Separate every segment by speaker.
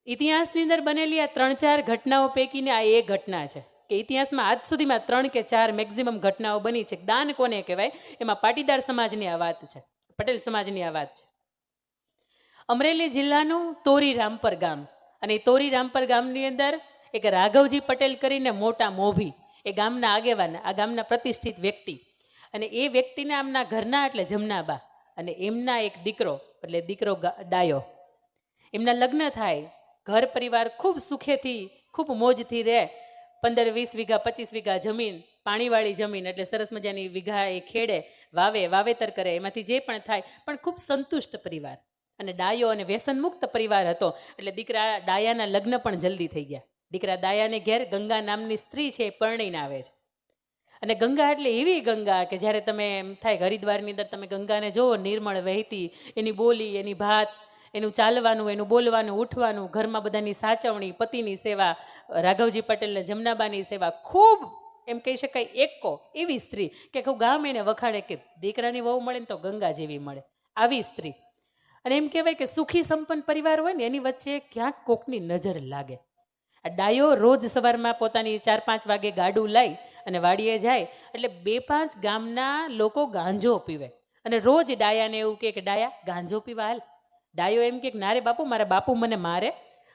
Speaker 1: ઇતિહાસની અંદર બનેલી આ 3-4 ઘટનાઓ પૈકીને આ એક ઘટના છે કે ઇતિહાસમાં આજ સુધીમાં 3 કે 4 મેક્સિમમ ઘટનાઓ બની છે. દાન કોને કહેવાય? એમાં પાટીદાર સમાજની આ વાત છે, પટેલ સમાજની આ વાત છે. અમરેલી જિલ્લાનું તોરી રામપર ગામ, અને તોરી રામપર ગામની અંદર એક રાઘવજી પટેલ કરીને મોટા મોભી, એ ગામના આગેવાન, આ ગામના પ્રતિષ્ઠિત વ્યક્તિ, અને એ વ્યક્તિના આમના ઘરના એટલે જમનાબા, અને એમના એક દીકરો એટલે દીકરો ડાયો, એમના લગ્ન થાય, ઘર પરિવાર ખૂબ સુખેથી ખૂબ મોજથી રહે. 15-20 વીઘા 25 વીઘા જમીન, પાણીવાળી જમીન, એટલે સરસ મજાની વીઘા એ ખેડે, વાવેતર કરે, એમાંથી જે પણ થાય, પણ ખૂબ સંતુષ્ટ પરિવાર, અને ડાયો અને વ્યસન મુક્ત પરિવાર હતો. એટલે દીકરા ડાયાના લગ્ન પણ જલ્દી થઈ ગયા. દીકરા ડાયાને ઘેર ગંગા નામની સ્ત્રી છે એ પરણીને આવે છે. અને ગંગા એટલે એવી ગંગા કે જ્યારે તમે એમ થાય હરિદ્વારની અંદર તમે ગંગાને જુઓ, નિર્મળ વહેતી, એની બોલી, એની ભાત, એનું ચાલવાનું, એનું બોલવાનું, ઉઠવાનું, ઘરમાં બધાની સાચવણી, પતિની સેવા, રાઘવજી પટેલને જમનાબાની સેવા, ખૂબ એમ કહી શકાય એકો એવી સ્ત્રી કે આખું ગામ એને વખાડે કે દીકરાની વહુ મળે ને તો ગંગા જેવી મળે, આવી સ્ત્રી. અને એમ કહેવાય કે સુખી સંપન્ન પરિવાર હોય ને એની વચ્ચે ક્યાંક કોકની નજર લાગે. આ ડાયો રોજ સવારમાં પોતાની 4-5 વાગે ગાડું લઈ અને વાડીએ જાય, એટલે 2-5 ગામના લોકો ગાંજો પીવે, અને રોજ ડાયાને એવું કે ડાયા ગાંજો પીવા હાલ. ડાયો એમ કે ના રે બાપુ, મારા બાપુ મને મારે,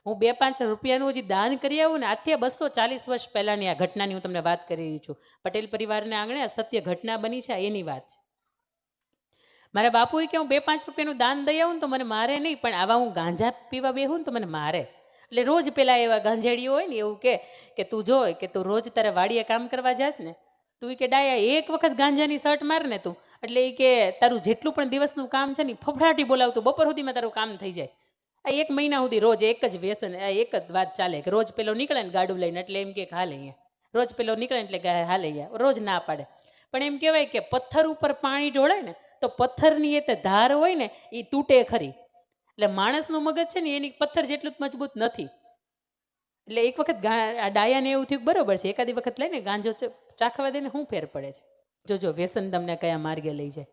Speaker 1: હું 2-5 રૂપિયાનું હજી દાન કરી આવું ને. આજથી 240 વર્ષ પહેલાંની આ ઘટનાની હું તમને વાત કરી રહી છું. પટેલ પરિવારને આંગણે આ સત્ય ઘટના બની છે, એની વાત છે. મારા બાપુએ કે હું 2-5 રૂપિયાનું દાન દઈ આવું ને તો મને મારે નહીં, પણ આવા હું ગાંજા પીવા બેહું ને તો મને મારે. એટલે રોજ પેલા એવા ગાંજેડીઓ હોય ને એવું કે તું જોઈ કે તું રોજ તારે વાડીએ કામ કરવા જાસ ને, તું કે ડાયા એક વખત ગાંજાની શર્ટ માર ને તું, એટલે એ કે તારું જેટલું પણ દિવસનું કામ છે ને ફફડાટી બોલાવતું, બપોર સુધીમાં તારું કામ થઈ જાય. આ 1 મહિના સુધી રોજ એક જ વ્યસન, એક જ વાત ચાલે કે રોજ પેલો નીકળે ને ગાડું લઈને એટલે એમ કે હાલે અહીંયા, રોજ પેલો નીકળે એટલે કે હાલે અહીંયા, રોજ ના પાડે. પણ એમ કહેવાય કે પથ્થર ઉપર પાણી ઢોળાય ને તો પથ્થરની એ તે ધાર હોય ને એ તૂટે ખરી. એટલે માણસનું મગજ છે ને એની પથ્થર જેટલું જ મજબૂત નથી. એટલે એક વખત ડાયાને એવું થયું બરોબર છે, એકાદી વખત લઈને ગાંજો ચાખવા દે ને શું ફેર પડે છે, જોજો વ્યસન તમને કયા માર્ગે લઈ જાય.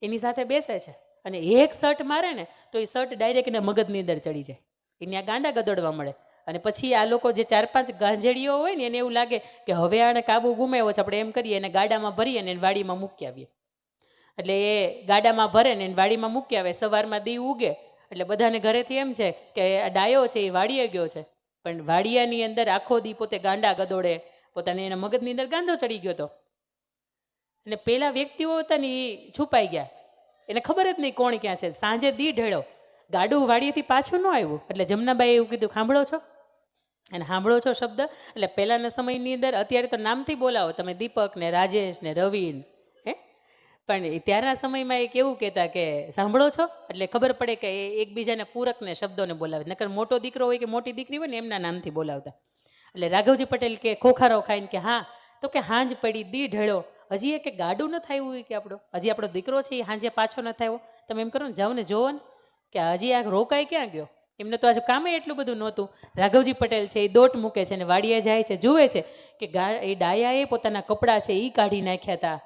Speaker 1: એની સાથે બેસે છે અને એક શર્ટ મારે ને તો એ શર્ટ ડાયરેક્ટ એના મગજની અંદર ચડી જાય, એને આ ગાંડા ગદોડવા મળે. અને પછી આ લોકો જે 4-5 ગાંજેડીઓ હોય ને એને એવું લાગે કે હવે આને કાબુ ગુમાવ્યો છે, આપણે એમ કરીએ એને ગાડામાં ભરીએ ને એને વાડીમાં મૂકી આવીએ. એટલે એ ગાડામાં ભરે ને એને વાડીમાં મૂકી આવે. સવારમાં દી ઉગે એટલે બધાને ઘરેથી એમ છે કે આ ડાયો છે એ વાડીએ ગયો છે, પણ વાડિયાની અંદર આખો દી પોતે ગાંડા ગદોડે, પોતાને એના મગજની અંદર ગાંધો ચડી ગયો હતો. અને પેલા વ્યક્તિઓ હતા ને એ છુપાઈ ગયા, એને ખબર જ નહીં કોણ ક્યાં છે. સાંજે દી ઢેળો, ગાડું વાડીએથી પાછું ન આવ્યું, એટલે જમનાબાઈએ એવું કીધું સાંભળો છો? અને સાંભળો છો શબ્દ એટલે પહેલાંના સમયની અંદર, અત્યારે તો નામથી બોલાવો તમે, દીપક ને રાજેશ ને રવિન, પણ ત્યારના સમયમાં એ કેવું કહેતા કે સાંભળો છો, એટલે ખબર પડે કે એકબીજાને પૂરકને શબ્દોને બોલાવે. નકર મોટો દીકરો હોય કે મોટી દીકરી હોય ને એમના નામથી બોલાવતા. એટલે રાઘવજી પટેલ કે ખોખારો ખાઈને કે હા, તો કે હાંજ પડી દી ઢળ્યો, હજી એ કે ગાડું ન થયું હોય કે હજી આપણો દીકરો છે એ હાંજે પાછો ન થયો. તમે એમ કરો ને, જાઓ ને જોવો ને કે હજી આ રોકાઈ ક્યાં ગયો. એમને તો આજે કામે એટલું બધું નહોતું. રાઘવજી પટેલ છે એ દોટ મૂકે છે અને વાડીએ જાય છે, જુએ છે કે એ ડાયાએ પોતાના કપડાં છે એ કાઢી નાખ્યા હતા.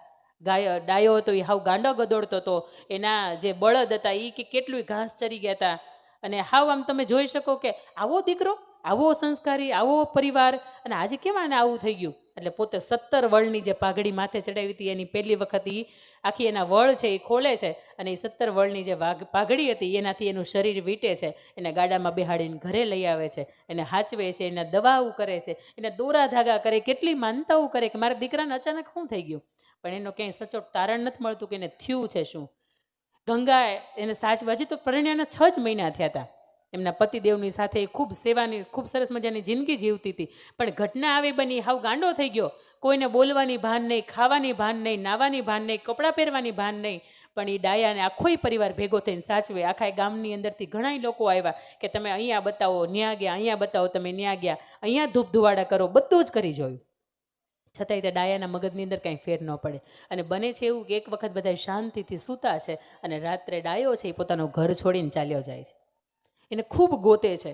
Speaker 1: ડાયો હતો એ હાવ ગાંડો ગદોડતો હતો, એના જે બળદ હતા એ કે કેટલું ઘાસ ચરી ગયા હતા. અને હાવ આમ તમે જોઈ શકો કે આવો દીકરો, આવો સંસ્કારી, આવો પરિવાર, અને આજે કેમ આને આવું થઈ ગયું. એટલે પોતે 17 વળની જે પાઘડી માથે ચડાવી હતી એની પહેલી વખત એ આખી એના વળ છે એ ખોલે છે, અને એ 17 વળની જે પાઘડી હતી એનાથી એનું શરીર વીટે છે, એને ગાડામાં બેહાડીને ઘરે લઈ આવે છે, એને હાચવે છે, એને દવાઓ કરે છે, એને દોરા ધાગા કરે, કેટલી માનતાઓ કરે કે મારા દીકરાને અચાનક શું થઈ ગયું. પણ એનો ક્યાંય સચોટ તારણ નથી મળતું કે એને થયું છે શું. ગંગા એને સાચવા, હજી તો પરણ્યાના 6 જ મહિના થયા હતા. એમના પતિદેવની સાથે ખૂબ સેવાની, ખૂબ સરસ મજાની જિંદગી જીવતી હતી. પણ ઘટના આવી બની, હાવ ગાંડો થઈ ગયો. કોઈને બોલવાની ભાન નહીં, ખાવાની ભાન નહીં, નાવાની ભાન નહીં, કપડાં પહેરવાની ભાન નહીં. પણ એ ડાયાને આખોય પરિવાર ભેગો થઈને સાચવે. આખા ગામની અંદરથી ઘણા લોકો આવ્યા કે તમે અહીંયા બતાવો, ન્યા ગયા, અહીંયા બતાવો, તમે ન્યા ગયા, અહીંયા ધૂપ ધુવાડા કરો, બધું જ કરી જોયું. છતાંય તે ડાયાના મગજની અંદર કાંઈ ફેર ન પડે. અને બને છે એવું કે એક વખત બધા શાંતિથી સૂતા છે અને રાત્રે ડાયો છે એ પોતાનું ઘર છોડીને ચાલ્યો જાય છે. એને ખૂબ ગોતે છે,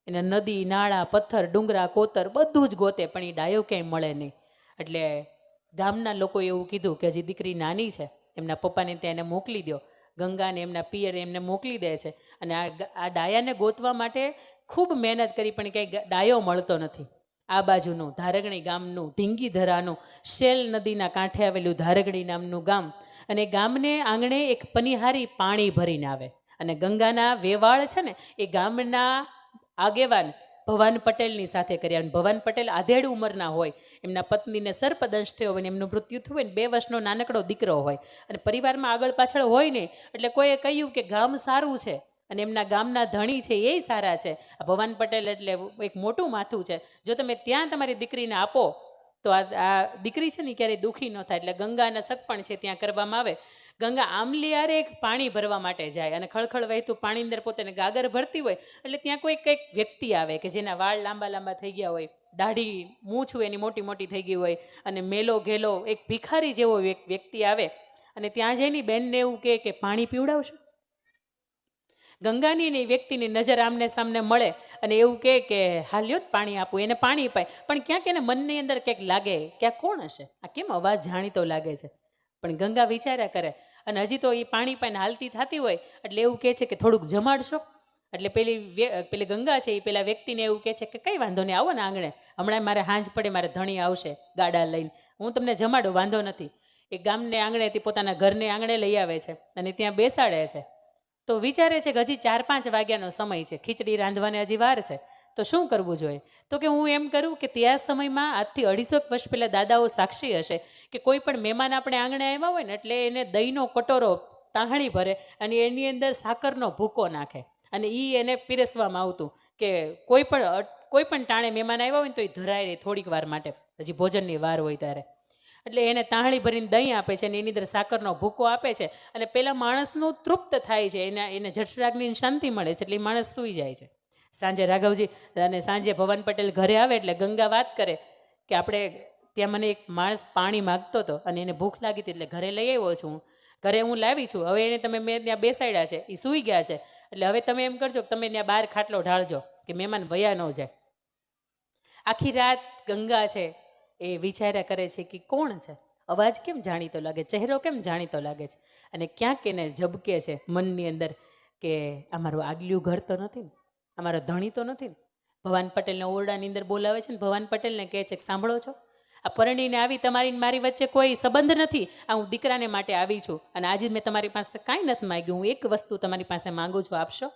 Speaker 1: એને નદી, નાળા, પથ્થર, ડુંગરા, કોતર બધું જ ગોતે, પણ એ ડાયો ક્યાંય મળે નહીં. એટલે ગામના લોકોએ એવું કીધું કે હજી દીકરી નાની છે, એમના પપ્પાને ત્યાં એને મોકલી દો. ગંગાને એમના પિયરે એમને મોકલી દે છે. અને આ ડાયાને ગોતવા માટે ખૂબ મહેનત કરી પણ કંઈ ડાયો મળતો નથી. આ બાજુનું ધારગણી ગામનું ઢીંગીધરાનું શેલ નદીના કાંઠે આવેલું ધારગણી નામનું ગામ, અને ગામને આંગણે એક પનિહારી પાણી ભરીને આવે. અને ગંગાના વેવાળ છે ને એ ગામના આગેવાન ભવાન પટેલની સાથે કર્યા. અને ભવાન પટેલ આધેડ ઉંમરના હોય, એમના પત્નીને સર્પદંશ થયો હોય ને એમનું મૃત્યુ થયું હોય ને 2 વર્ષનો નાનકડો દીકરો હોય, અને પરિવારમાં આગળ પાછળ હોય નહીં. એટલે કોઈએ કહ્યું કે ગામ સારું છે અને એમના ગામના ધણી છે એ સારા છે. આ ભવાન પટેલ એટલે એક મોટું માથું છે. જો તમે ત્યાં તમારી દીકરીને આપો તો આ દીકરી છે ને ક્યારેય દુઃખી ન થાય. એટલે ગંગાના સગપણ છે ત્યાં કરવામાં આવે. ગંગા આમલીયારે એક પાણી ભરવા માટે જાય અને ખળખળ વહેતું પાણી અંદર પોતાને ગાગર ભરતી હોય. એટલે ત્યાં કોઈ કંઈક વ્યક્તિ આવે કે જેના વાળ લાંબા લાંબા થઈ ગયા હોય, દાઢી મૂછું એની મોટી મોટી થઈ ગઈ હોય, અને મેલો ઘેલો એક ભિખારી જેવો એક વ્યક્તિ આવે અને ત્યાં જઈને બેનને એવું કહે કે પાણી પીવડાવશો. ગંગાની ને એ વ્યક્તિની નજર આમને સામને મળે અને એવું કહે કે હાલ્યો પાણી આપું. એને પાણી પાય, પણ ક્યાંક એને મનની અંદર ક્યાંક લાગે ક્યાંક કોણ હશે, આ કેમ અવાજ જાણીતો લાગે છે. પણ ગંગા વિચાર્યા કરે અને હજી તો એ પાણી પાઈને હાલતી થતી હોય એટલે એવું કહે છે કે થોડુંક જમાડશો. એટલે પેલી ગંગા છે એ પેલા વ્યક્તિને એવું કહે છે કે કંઈ વાંધો નહીં, આવો ને આંગણે, હમણાં મારે હાંજ પડે, મારે ધણી આવશે ગાડા લઈને, હું તમને જમાડું, વાંધો નથી. એ ગામને આંગણેથી પોતાના ઘરને આંગણે લઈ આવે છે અને ત્યાં બેસાડે છે. તો વિચારે છે કે હજી 4-5 વાગ્યાનો સમય છે, ખીચડી રાંધવાને હજી વાર છે, તો શું કરવું જોઈએ. તો કે હું એમ કરું કે ત્યાં સમયમાં આજથી 250 વર્ષ પહેલાં દાદાઓ સાક્ષી હશે કે કોઈ પણ મહેમાન આપણે આંગણે આવ્યા હોય ને એટલે એને દહીંનો કટોરો તાહણી ભરે અને એની અંદર સાકરનો ભૂકો નાખે અને એ એને પીરસવામાં આવતું કે કોઈ પણ ટાણે મહેમાન આવ્યા હોય ને તો એ ધરાય રહે થોડીક વાર માટે, હજી ભોજનની વાર હોય ત્યારે. એટલે એને તાહણી ભરીને દહીં આપે છે અને એની અંદર સાકરનો ભૂકો આપે છે અને પેલા માણસનું તૃપ્ત થાય છે, એને જઠરાગ્નિની શાંતિ મળે છે, એટલે એ માણસ સૂઈ જાય છે. સાંજે રાઘવજી અને સાંજે ભવાન પટેલ ઘરે આવે એટલે ગંગા વાત કરે કે આપણે ત્યાં મને એક માણસ પાણી માગતો હતો અને એને ભૂખ લાગી હતી એટલે ઘરે લઈ આવ્યો છું, ઘરે હું લાવી છું, હવે એને મેં ત્યાં બેસાડ્યા છે, એ સૂઈ ગયા છે, એટલે હવે તમે એમ કરજો કે તમે ત્યાં બહાર ખાટલો ઢાળજો કે મહેમાન વયા ન જાય. આખી રાત ગંગા છે એ વિચાર્યા કરે છે કે કોણ છે, અવાજ કેમ જાણીતો લાગે, ચહેરો કેમ જાણીતો લાગે છે, અને ક્યાંક એને ઝબકે છે મનની અંદર કે અમારું આગલું ઘર તો નથી ને, અમારો ધણી તો નથી ને. ભવાન પટેલને ઓરડાની અંદર બોલાવે છે ને ભવાન પટેલને કહે છે કે સાંભળો છો, આ પરણીને આવી તમારી મારી વચ્ચે કોઈ સંબંધ નથી, આ હું દીકરાને માટે આવી છું અને આજે મેં તમારી પાસે કાંઈ નથી માગ્યું, હું એક વસ્તુ તમારી પાસે માગું છું, આપશો.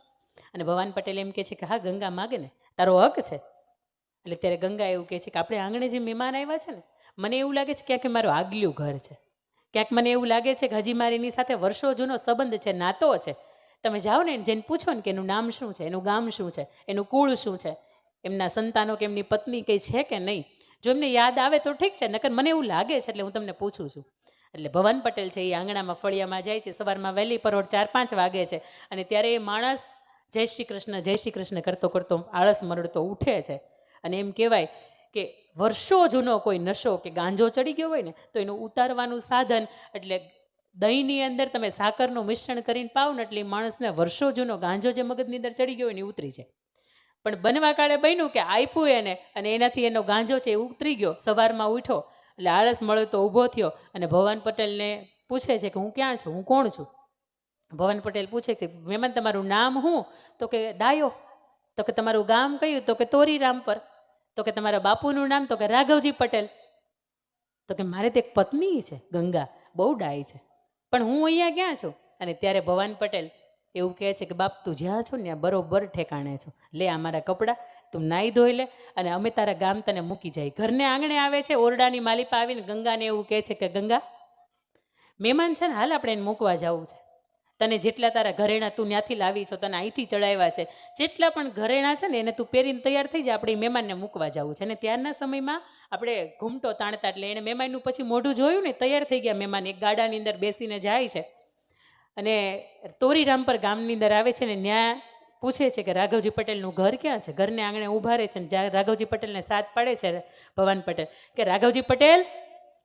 Speaker 1: અને ભવાન પટેલ એમ કહે છે કે હા ગંગા માગે ને, તારો હક છે. એટલે ત્યારે ગંગા એવું કહે છે કે આપણે આંગણે જે મહેમાન આવ્યા છે ને, મને એવું લાગે છે ક્યાંક મારું આગલું ઘર છે, ક્યાંક મને એવું લાગે છે કે હજી મારી એની સાથે વર્ષો જૂનો સંબંધ છે, નાતો છે. તમે જાઓ ને જેને પૂછો ને કે એનું નામ શું છે, એનું ગામ શું છે, એનું કુળ શું છે, એમના સંતાનો કે એમની પત્ની કંઈ છે કે નહીં, જો એમને યાદ આવે તો ઠીક છે, નકર મને એવું લાગે છે એટલે હું તમને પૂછું છું. એટલે ભવાન પટેલ છે એ આંગણામાં ફળિયામાં જાય છે, સવારમાં વહેલી પરોઢ 4-5 વાગે છે અને ત્યારે એ માણસ જય શ્રી કૃષ્ણ કરતો કરતો આળસ મરડતો ઉઠે છે. અને એમ કહેવાય કે વર્ષો જૂનો કોઈ નશો કે ગાંજો ચડી ગયો હોય ને તો એનું ઉતારવાનું સાધન એટલે દહીંની અંદર તમે સાકરનું મિશ્રણ કરીને પાવ ને એટલે માણસને વર્ષો જૂનો ગાંજો જે મગજની અંદર ચડી ગયો હોય ને ઉતરી જાય. પણ બનવા કાળે બન્યું કે આપ્યું એને અને એનાથી એનો ગાંજો છે એ ઉતરી ગયો. સવારમાં ઉઠ્યો એટલે આળસ મળતો ઊભો થયો અને ભવાન પટેલને પૂછે છે કે હું ક્યાં છું, હું કોણ છું. ભવાન પટેલ પૂછે છે મહેમાન તમારું નામ શું, તો કે ડાયો. તો કે તમારું ગામ કયું, તો કે તોરીરામ પર. તો કે તમારા બાપુનું નામ, તો કે રાઘવજી પટેલ. તો કે મારે તો એક પત્ની છે ગંગા, બહુ ડાય છે, પણ હું અહીંયા ક્યાં છું. અને ત્યારે ભવાન પટેલ એવું કહે છે કે બાપ તું જ્યાં છો ને ત્યાં બરોબર ઠેકાણે છો, લે આ મારા કપડાં, તું નાહી ધોઈ લે અને અમે તારા ગામ તને મૂકી જાય. ઘરને આંગણે આવે છે, ઓરડાની માલિપા આવીને ગંગાને એવું કહે છે કે ગંગા મહેમાન છે ને, હાલ આપણે એને મૂકવા જવું છે, તને જેટલા તારા ઘરેણા તું ત્યાંથી લાવી છો, તને અહીંથી ચડાવ્યા છે, જેટલા પણ ઘરેણા છે ને એને તું પહેરીને તૈયાર થઈ જાય, આપણે મહેમાનને મૂકવા જવું છે. અને ત્યારના સમયમાં આપણે ઘૂમટો તાણતા એટલે એને મહેમાનનું પછી મોઢું જોયું ને, તૈયાર થઈ ગયા મહેમાન, એક ગાડાની અંદર બેસીને જાય છે અને તોરીરામ પર ગામની અંદર આવે છે ને ત્યાં પૂછે છે કે રાઘવજી પટેલનું ઘર ક્યાં છે. ઘરને આંગણે ઊભા રહે છે ને જ્યાં રાઘવજી પટેલને સાથ પાડે છે ભવાન પટેલ કે રાઘવજી પટેલ.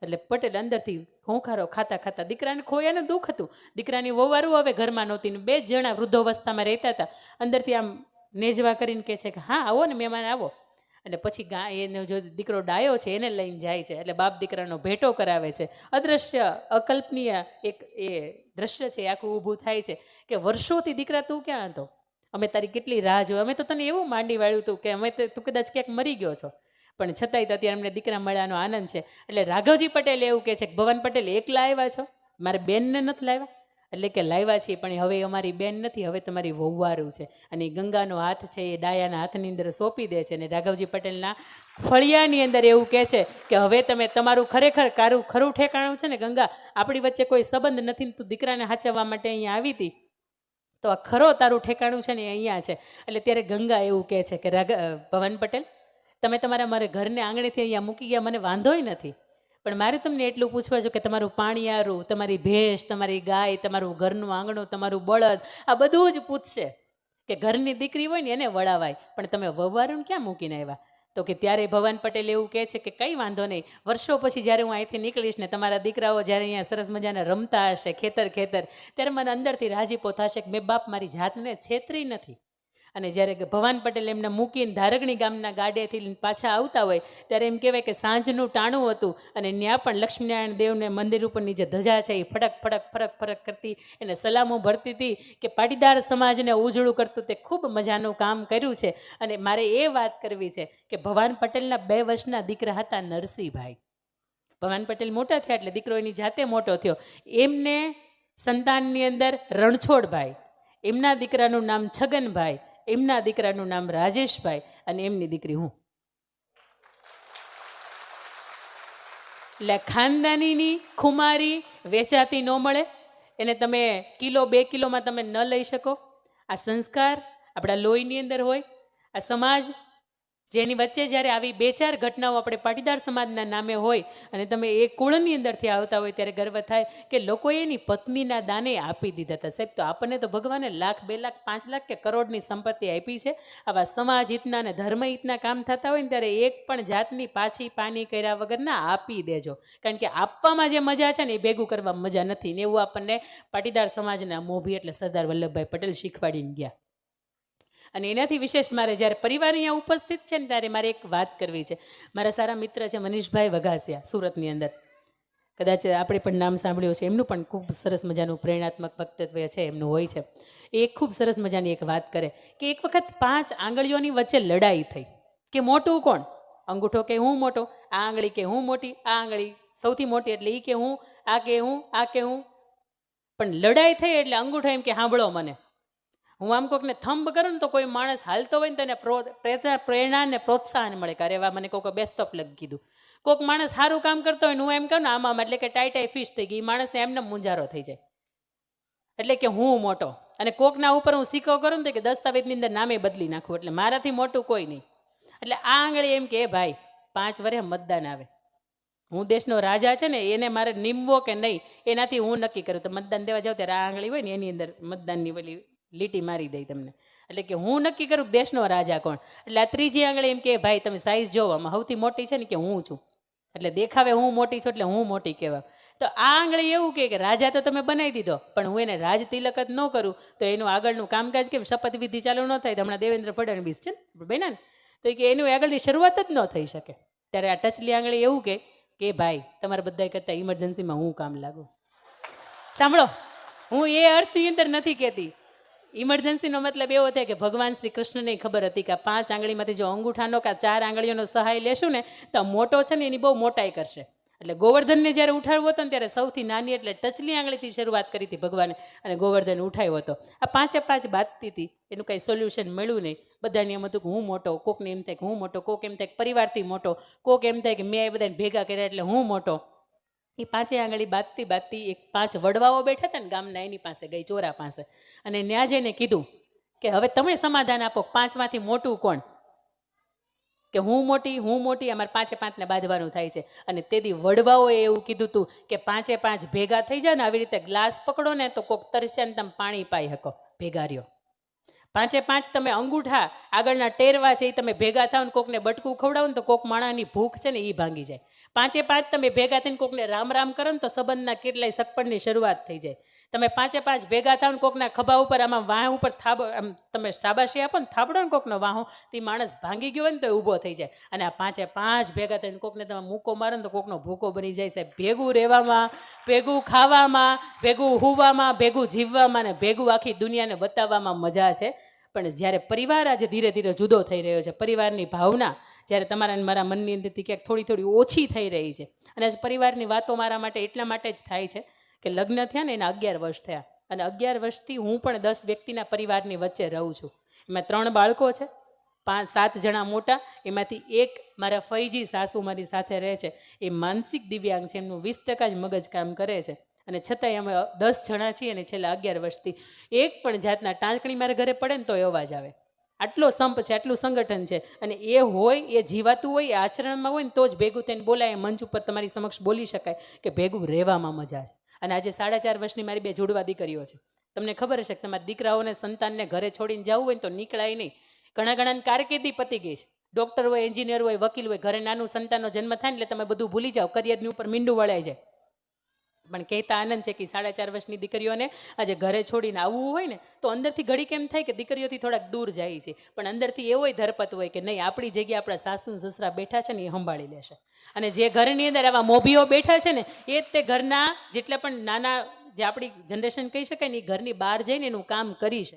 Speaker 1: એટલે પટેલ અંદરથી હોંખારો ખાતા ખાતા, દીકરાને ખોયાનું દુઃખ હતું, દીકરાની વહુવારું હવે ઘરમાં નહોતી ને 2 જણા વૃદ્ધોવસ્થામાં રહેતા હતા. અંદરથી આમ નેજવા કરીને કહે છે કે હા આવો ને મહેમાન આવો. અને પછી એનો જો દીકરો ડાયો છે એને લઈને જાય છે એટલે બાપ દીકરાનો ભેટો કરાવે છે. અદ્રશ્ય અકલ્પનીય એક એ દ્રશ્ય છે આખું ઊભું થાય છે કે વર્ષોથી દીકરા તું ક્યાં હતો, અમે તારી કેટલી રાહ જોઈ, અમે તો તને એવું માંડી વાળ્યું હતું કે અમે તું કદાચ ક્યાંક મરી ગયો છો, પણ છતાંય તો અત્યારે અમને દીકરા મળ્યાનો આનંદ છે. એટલે રાઘવજી પટેલ એવું કહે છે કે ભવાન પટેલ એકલા આવ્યા છો, મારે બેનને નથી લાવ્યા? એટલે કે લાવ્યા છીએ, પણ હવે અમારી બેન નથી, હવે તમારી વહુવારું છે. અને એ ગંગાનો હાથ છે એ ડાયાના હાથની અંદર સોંપી દે છે. અને રાઘવજી પટેલના ફળિયાની અંદર એવું કહે છે કે હવે તમે તમારું ખરેખર ખરું ઠેકાણું છે ને ગંગા, આપણી વચ્ચે કોઈ સંબંધ નથી, તું દીકરાને હાચવવા માટે અહીંયા આવી હતી, તો આ ખરો તારું ઠેકાણું છે ને અહીંયા છે. એટલે ત્યારે ગંગા એવું કહે છે કે ભવાન પટેલ, તમે તમારા મારે ઘરને આંગણેથી અહીંયા મૂકી ગયા, મને વાંધોય નથી, પણ મારે તમને એટલું પૂછવા છે કે તમારું પાણીયારું, તમારી ભેંસ, તમારી ગાય, તમારું ઘરનું આંગણું, તમારું બળદ, આ બધું જ પૂછશે કે ઘરની દીકરી હોય ને એને વળાવાય, પણ તમે વહુવારું ક્યાં મૂકીને આવ્યા? તો કે ત્યારે ભવાન પટેલ એવું કહે છે કે કંઈ વાંધો નહીં, વર્ષો પછી જ્યારે હું અહીંથી નીકળીશ ને તમારા દીકરાઓ જ્યારે અહીંયા સરસ મજાના રમતા હશે ખેતર ત્યારે મને અંદરથી રાજીપો થશે કે મેં બાપ મારી જાતને છેતરી નથી. અને જ્યારે ભવાન પટેલ એમને મૂકીને ધારગણી ગામના ગાડેથી પાછા આવતા હોય ત્યારે એમ કહેવાય કે સાંજનું ટાણું હતું અને ત્યાં પણ લક્ષ્મીનારાયણ દેવને મંદિર ઉપરની જે ધજા છે એ ફડક ફડક ફરક ફરક કરતી એને સલામો ભરતી હતી કે પાટીદાર સમાજને ઉજળું કરતું તે ખૂબ મજાનું કામ કર્યું છે. અને મારે એ વાત કરવી છે કે ભવાન પટેલના 2 વર્ષના દીકરા હતા નરસિંહભાઈ. ભવાન પટેલ મોટા થયા એટલે દીકરો એની જાતે મોટો થયો. એમને સંતાનની અંદર રણછોડભાઈ, એમના દીકરાનું નામ છગનભાઈ, એમના દીકરાનું નામ રાજેશભાઈ અને એમની દીકરી હું. એટલે ખાનદાનીની ખુમારી વેચાતી ન મળે, એને તમે કિલો 2 કિલોમાં તમે ન લઈ શકો. આ સંસ્કાર આપણા લોહીની અંદર હોય. આ સમાજ જેની વચ્ચે જ્યારે આવી 2-4 ઘટનાઓ આપણે પાટીદાર સમાજના નામે હોય અને તમે એ કુળની અંદરથી આવતા હોય ત્યારે ગર્વ થાય કે લોકોએ એની પત્નીના દાને આપી દીધા હતા. સાહેબ, તો આપણને તો ભગવાને લાખ, 2 લાખ, 5 લાખ કે કરોડની સંપત્તિ આપી છે. આવા સમાજ હિતના અને ધર્મ હિતના કામ થતા હોય ને ત્યારે એક પણ જાતની પાછી પાની કર્યા વગર ના આપી દેજો, કારણ કે આપવામાં જે મજા છે ને એ ભેગું કરવામાં મજા નથી. ને એવું આપણને પાટીદાર સમાજના મોભી એટલે સરદાર વલ્લભભાઈ પટેલ શીખવાડીને ગયા. અને એનાથી વિશેષ મારે જ્યારે પરિવાર અહીંયા ઉપસ્થિત છે ને ત્યારે મારે એક વાત કરવી છે. મારા સારા મિત્ર છે મનીષભાઈ વઘાસિયા, સુરતની અંદર, કદાચ આપણે પણ નામ સાંભળ્યું છે. એમનું પણ ખૂબ સરસ મજાનું પ્રેરણાત્મક વક્તવ્ય છે એમનું હોય છે. એ ખૂબ સરસ મજાની એક વાત કરે કે એક વખત 5 આંગળીઓની વચ્ચે લડાઈ થઈ કે મોટું કોણ. અંગૂઠો કે હું મોટો, આ આંગળી કે હું મોટી, આ આંગળી સૌથી મોટી એટલે એ કે હું, આ કે હું, આ કે હું. પણ લડાઈ થઈ એટલે અંગૂઠો એમ કે સાંભળો મને. હું આમ કોઈકને થંબ કરું ને તો કોઈ માણસ હાલતો હોય ને તો એને પ્રેરણા ને પ્રોત્સાહન મળે કે અરે વાહ મને કોઈક બેસ્ટ ઓફ લગ કીધું. કોઈક માણસ સારું કામ કરતો હોય ને હું એમ કહું ને આમાં એટલે કે ટાઈ ફિશ થઈ ગઈ, માણસને એમને મૂંઝારો થઈ જાય એટલે કે હું મોટો. અને કોકના ઉપર હું સિક્કો કરું ને તો કે દસ્તાવેજની અંદર નામે બદલી નાખું, એટલે મારાથી મોટું કોઈ નહીં. એટલે આ આંગળી એમ કે ભાઈ 5 વર્ષે મતદાન આવે, હું દેશનો રાજા છે ને એને મારે નિમવો કે નહીં એનાથી હું નક્કી કરું. તો મતદાન દેવા જાઉં ત્યારે આ આંગળી હોય ને એની અંદર મતદાનની વલી લીટી મારી દઈ તમને, એટલે કે હું નક્કી કરું દેશનો રાજા કોણ. એટલે આ ત્રીજી આંગળી એમ કે ભાઈ તમે સાઈઝ જોવો, આમાં સૌથી મોટી છે ને કે હું છું, એટલે દેખાવે હું મોટી છું એટલે હું મોટી કહેવાય. તો આ આંગળી એવું કે રાજા તો તમે બનાવી દીધો પણ હું એને રાજ તિલક જ ન કરું તો એનું આગળનું કામકાજ કેમ શપથવિધિ ચાલુ ન થાય. તો હમણાં દેવેન્દ્ર ફડણવીસ છે ને બેના ને, તો કે એનું આગળની શરૂઆત જ ન થઈ શકે. ત્યારે આ ટચલી આંગળી એવું કે ભાઈ તમારે બધા કરતાં ઇમરજન્સીમાં હું કામ લાગુ. સાંભળો, હું એ અર્થની અંદર નથી કહેતી. ઇમરજન્સીનો મતલબ એવો થાય કે ભગવાન શ્રી કૃષ્ણને ખબર હતી કે 5 આંગળીમાંથી જો અંગૂઠાનો કે 4 આંગળીઓનો સહાય લેશું ને તો મોટો છે ને એની બહુ મોટાઈ કરશે. એટલે ગોવર્ધનને જ્યારે ઉઠાડવો હતો ને ત્યારે સૌથી નાની એટલે ટચલી આંગળીથી શરૂઆત કરી હતી ભગવાને અને ગોવર્ધન ઉઠાવ્યો હતો. આ 5 બાતતી હતી, એનું કંઈ સોલ્યુશન મળ્યું નહીં. બધાને એમ હતું કે હું મોટો, કોકને એમ થાય કે હું મોટો, કોક એમ થાય કે પરિવારથી મોટો, કોક એમ થાય કે મેં એ બધાને ભેગા કર્યા એટલે હું મોટો. એ 5 આંગળી બાતતી એક 5 વડવાઓ બેઠા હતા ને ગામના, એની પાસે ગઈ, ચોરા પાસે, અને ન્યા જઈને કીધું કે હવે તમે સમાધાન આપો 5માંથી મોટું કોણ. કે હું મોટી અમારે 5 ને બાંધવાનું થાય છે. અને તેથી વડવાઓએ એવું કીધું હતું કે 5 ભેગા થઈ જાય ને આવી રીતે ગ્લાસ પકડો ને તો કોક તરસ્યા ને તમે પાણી પાઈ શકો, ભેગા રહ્યો. 5 તમે અંગૂઠા આગળના ટેરવા છે એ તમે ભેગા થાવ ને કોકને બટકું ખવડાવો ને તો કોક માણાની ભૂખ છે ને એ ભાંગી જાય. 5 તમે ભેગા થઈને કોકને રામ રામ કરો ને તો સંબંધના કેટલાય સગપણની શરૂઆત થઈ જાય. તમે 5 ભેગા થાવ ને કોકના ખભા ઉપર આમાં વાહ ઉપર આમ તમે શાબાશી આપો ને થાબડો ને કોકનો વાહો, તે માણસ ભાંગી ગયો હોય ને તો ઊભો થઈ જાય. અને આ 5 ભેગા થઈને કોકને તમે મૂકો મારો ને તો કોકનો ભૂકો બની જાય. સાહેબ, ભેગું રહેવામાં, ભેગું ખાવામાં, ભેગું હુવામાં, ભેગું જીવવામાં ને ભેગું આખી દુનિયાને બતાવવામાં મજા છે. પણ જ્યારે પરિવાર આજે ધીરે ધીરે જુદો થઈ રહ્યો છે, પરિવારની ભાવના જ્યારે તમારા અને મારા મનની અંદરથી ક્યાંક થોડી થોડી ઓછી થઈ રહી છે, અને આજે પરિવારની વાતો મારા માટે એટલા માટે જ થાય છે કે લગ્ન થયા ને એના 11 વર્ષ થયા, અને 11 વર્ષથી હું પણ 10 વ્યક્તિના પરિવારની વચ્ચે રહું છું. એમાં 3 બાળકો છે, 5-7 જણા મોટા, એમાંથી એક મારા ફઈજી સાસુ મારી સાથે રહે છે, એ માનસિક દિવ્યાંગ છે, એમનું 20% જ મગજ કામ કરે છે, અને છતાંય અમે 10 જણા છીએ, અને છેલ્લા 11 વર્ષથી એક પણ જાતના ટાંકણી મારા ઘરે પડે ને તો અવાજ આવે. આટલો સંપ છે, આટલું સંગઠન છે, અને એ હોય, એ જીવાતું હોય, એ આચરણમાં હોય ને તો જ ભેગું થઈને બોલાય, મંચ ઉપર તમારી સમક્ષ બોલી શકાય કે ભેગું રહેવામાં મજા છે. અને આજે 4.5 વર્ષની મારી 2 જુડવા દીકરીઓ છે. તમને ખબર હશે કે તમારા દીકરાઓને સંતાનને ઘરે છોડીને જવું હોય ને તો નીકળાય નહીં. ઘણાની કારકિર્દી પતી ગઈ છે, ડૉક્ટર હોય, એન્જિનિયર હોય, વકીલ હોય, ઘરે નાનું સંતાનનો જન્મ થાય ને એટલે તમે બધું ભૂલી જાઓ, કરિયરની ઉપર મીંડું વળાય જાય. પણ કહેતા આનંદ છે કે 4.5 વર્ષની દીકરીઓને આજે ઘરે છોડીને આવવું હોય ને તો અંદરથી ઘડી કેમ થાય કે દીકરીઓથી થોડાક દૂર જાય છે, પણ અંદરથી એવોય ધરપત હોય કે નહીં, આપણી જગ્યાએ આપણા સાસુ સસરા બેઠા છે ને એ સંભાળી લેશે. અને જે ઘરની અંદર આવા મોભીઓ બેઠા છે ને એ જ તે ઘરના જેટલા પણ નાના, જે આપણી જનરેશન કહી શકાય ને, એ ઘરની બહાર જઈને એનું કામ કરી શકે.